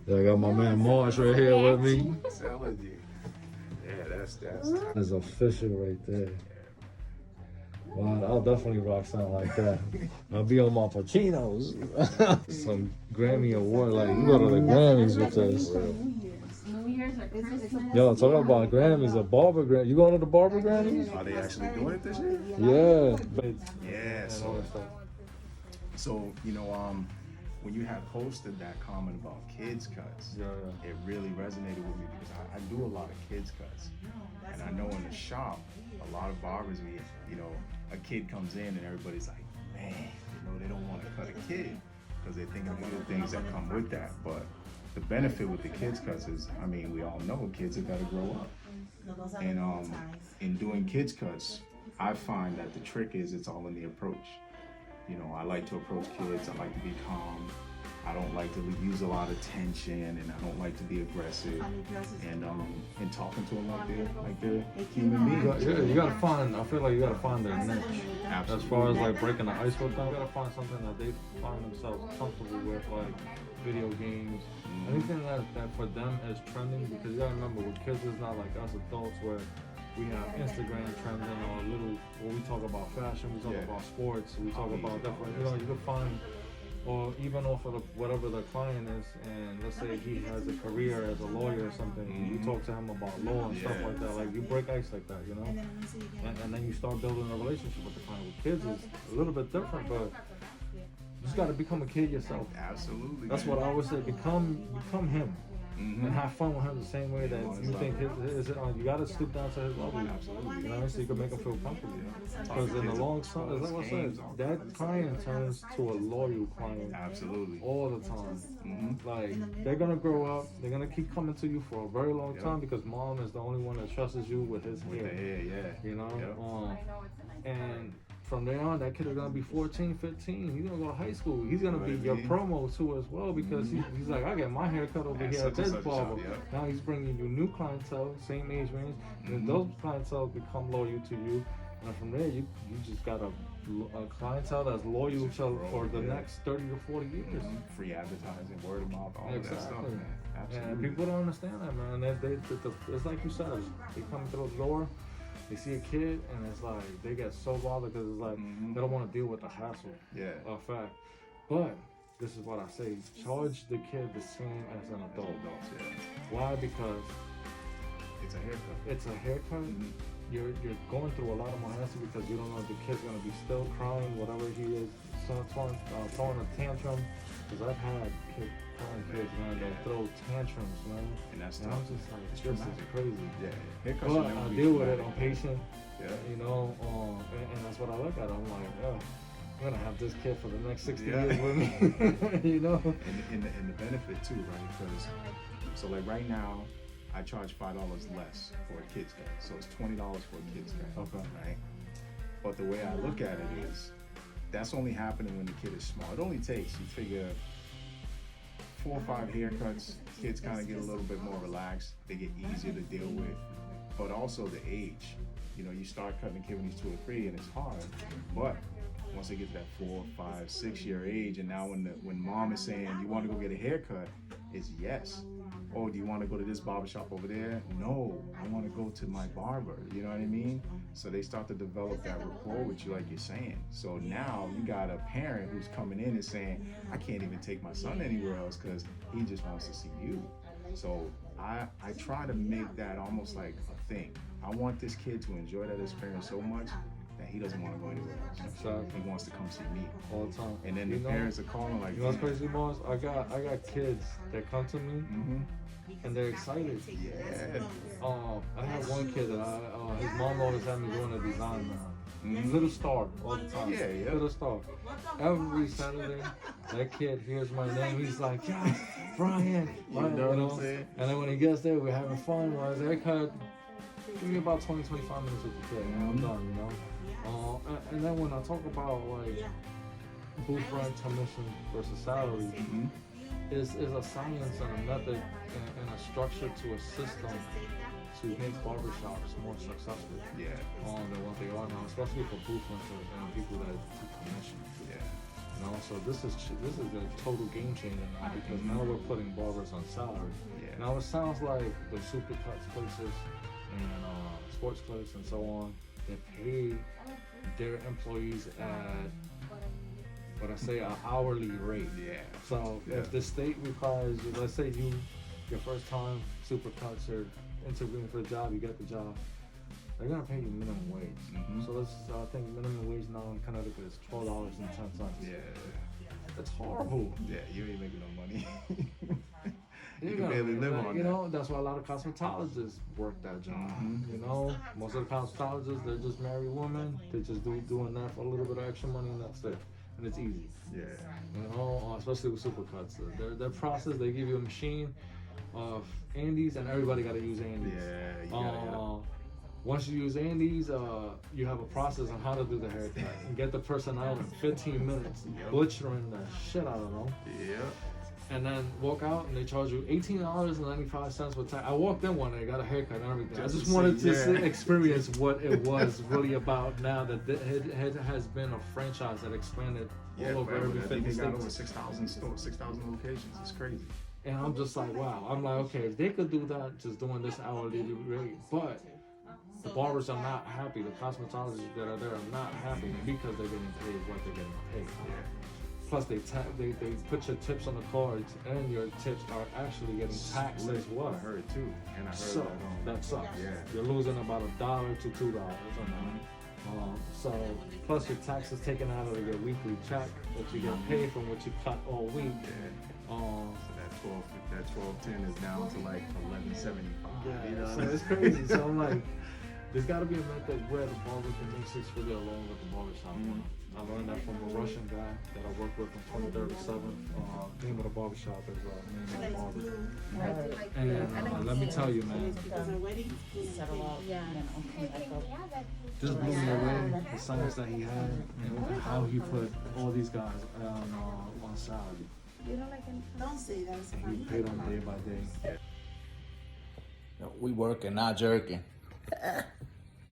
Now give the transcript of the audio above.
I got my man Marsh right here with me. Yeah, That's official right there. Wow, I'll definitely rock something like that. I'll be on my Pacinos. Some Grammy award, like you go to the Grammys with this. Yo, talking about Grammys, a Barber Grammy. You going to the Barber Grammys? Are they actually doing it this year? Yeah. Yeah. So you know, when you had posted that comment about kids cuts, it really resonated with me because I do a lot of kids cuts, and I know in the shop, a lot of barbers, a kid comes in and everybody's like, man, they don't want to cut a kid because they think of the things that come with that. But the benefit with the kids cuts is, we all know kids have got to grow up, and in doing kids cuts, I find that the trick is it's all in the approach. I like to approach kids. I like to be calm. I don't like to use a lot of tension, and I don't like to be aggressive. And talking to them like they're human beings. You gotta find. I feel like you gotta find their niche. Absolutely. As far as like breaking the ice with them, you gotta find something that they find themselves comfortable with, like video games. Anything that for them is trending, because you gotta remember, with kids, it's not like us adults where we have Instagram trending or we talk about fashion, we talk about sports, we talk about different, you can find, or even off of whatever the client is, and let's say he has a career as a lawyer or something, you talk to him about law and stuff like that, like you break ice like that, and then you start building a relationship with the client. With kids, it's a little bit different, but you just gotta become a kid yourself. Absolutely. That's what I always say, become him. And have fun with him the same way that you think you gotta stoop down to his level. Absolutely. So you can make him feel comfortable. Because in the long term, as I said, that client turns to a loyal client. Absolutely. All the time. Like, they're gonna grow up, they're gonna keep coming to you for a very long time because mom is the only one that trusts you with his hair. And from there on, that kid is gonna be 14, 15. He's gonna go to high school. He's gonna be your promo too as well, because he's like, I get my hair cut over here at this barber. Now he's bringing you new clientele, same age range, and those clientele become loyal to you. And from there, you just got a clientele that's loyal for the next 30 to 40 years. Free advertising, word of mouth, all that stuff, man. Absolutely. And people don't understand that, man. It's like you said, they come through the door. They see a kid and it's like they get so bothered because it's like they don't want to deal with the hassle. Fact. But this is what I say: charge the kid the same as an adult. Why? Because it's a haircut. It's a haircut. You're going through a lot of more hassle because you don't know if the kid's gonna be still crying, whatever he is, throwing a tantrum. Because I've had kids, man, that throw tantrums, man. And that's tough. I'm just like, this is crazy. But I deal with it. I'm patient. And that's what I look at. I'm like, I'm gonna have this kid for the next 60 years with me. And the benefit too, right? Because so like right now, I charge $5 less for a kid's cut. So it's $20 for a kid's cut. Okay. Right. But the way I look at it is, that's only happening when the kid is small. It only takes, you figure, 4 or 5 haircuts. Kids kind of get a little bit more relaxed. They get easier to deal with. But also the age. You start cutting a kid when he's 2 or 3, and it's hard. But once they get to that 4, 5, 6 year age, and now when mom is saying, you want to go get a haircut, it's yes. Oh, do you want to go to this barbershop over there? No, I want to go to my barber. You know what I mean? So they start to develop that rapport with you, like you're saying. So now you got a parent who's coming in and saying, I can't even take my son anywhere else because he just wants to see you. So I try to make that almost like a thing. I want this kid to enjoy that experience so much that he doesn't want to go anywhere else. Exactly. He wants to come see me all the time. And then the parents are calling like, what's crazy, boss? I got kids that come to me and they're excited. I have one kid that his mom always had me doing a design now. Little star all the time. Little star. Every Saturday, that kid hears my name. He's like, yes, Brian. You know what I'm saying? And then when he gets there, we're having fun. While his haircut, give me about 20, 25 minutes with the kid, and I'm done, and then when I talk about like booth rent, commission versus salary, is a science and a method and a structure to a system to make barbershops more successful than what they are now, especially for booth renters and people that do commission. You know, so this is a total game changer now because now we're putting barbers on salary. Yeah. Now it sounds like the supercuts places and sports clinics and so on, they pay their employees at what I say an hourly rate. Yeah. So if the state requires you, let's say your first time supercuts or interviewing for a job, you get the job, they're gonna pay you minimum wage. So I think minimum wage now in Connecticut is $12.10. Yeah. That's horrible. Yeah, you ain't making no money. You can barely live on you that. know, that's why a lot of cosmetologists work that job. You know, most of the cosmetologists, they're just married women. They just doing that for a little bit of extra money, and that's it. And it's easy. Yeah. You know, especially with supercuts. Their process, they give you a machine of Andes, and everybody got to use Andes. Yeah. You gotta, Once you use Andes, you have a process on how to do the haircut and get the person out in 15 minutes, butchering the shit out of them. Yeah. And then walk out and they charge you $18.95 for tax. I walked in one day, got a haircut and everything. I just wanted to experience what it was really about now that it has been a franchise that expanded all over every 50 states. They got over states. 6,000 stores, 6,000 locations. It's crazy. And I'm just like, wow. I'm like, okay, if they could do that, just doing this hourly rate, but the barbers are not happy. The cosmetologists that are there are not happy because they're getting paid what they're getting paid. Yeah. Plus, they put your tips on the cards, and your tips are actually getting taxed as well. I heard too, and I heard So that sucks. Yeah. You're losing about $1 to $2 on that. So plus your taxes taken out of your weekly check, what you get paid from what you cut all week. Yeah. So that 12.10 is down to like 11.75. Yeah, You know? so it's crazy. So I'm like, there's got to be a method where the barber can make 6 figures along with the barbershop. I learned that from a Russian guy that I worked with in 2037. Name of the barbershop is name of the barber. And let me tell you, man, this blew me away. The science that he had and how he put all these guys on salary. Don't say that. And he paid them day by day. We working, not jerking.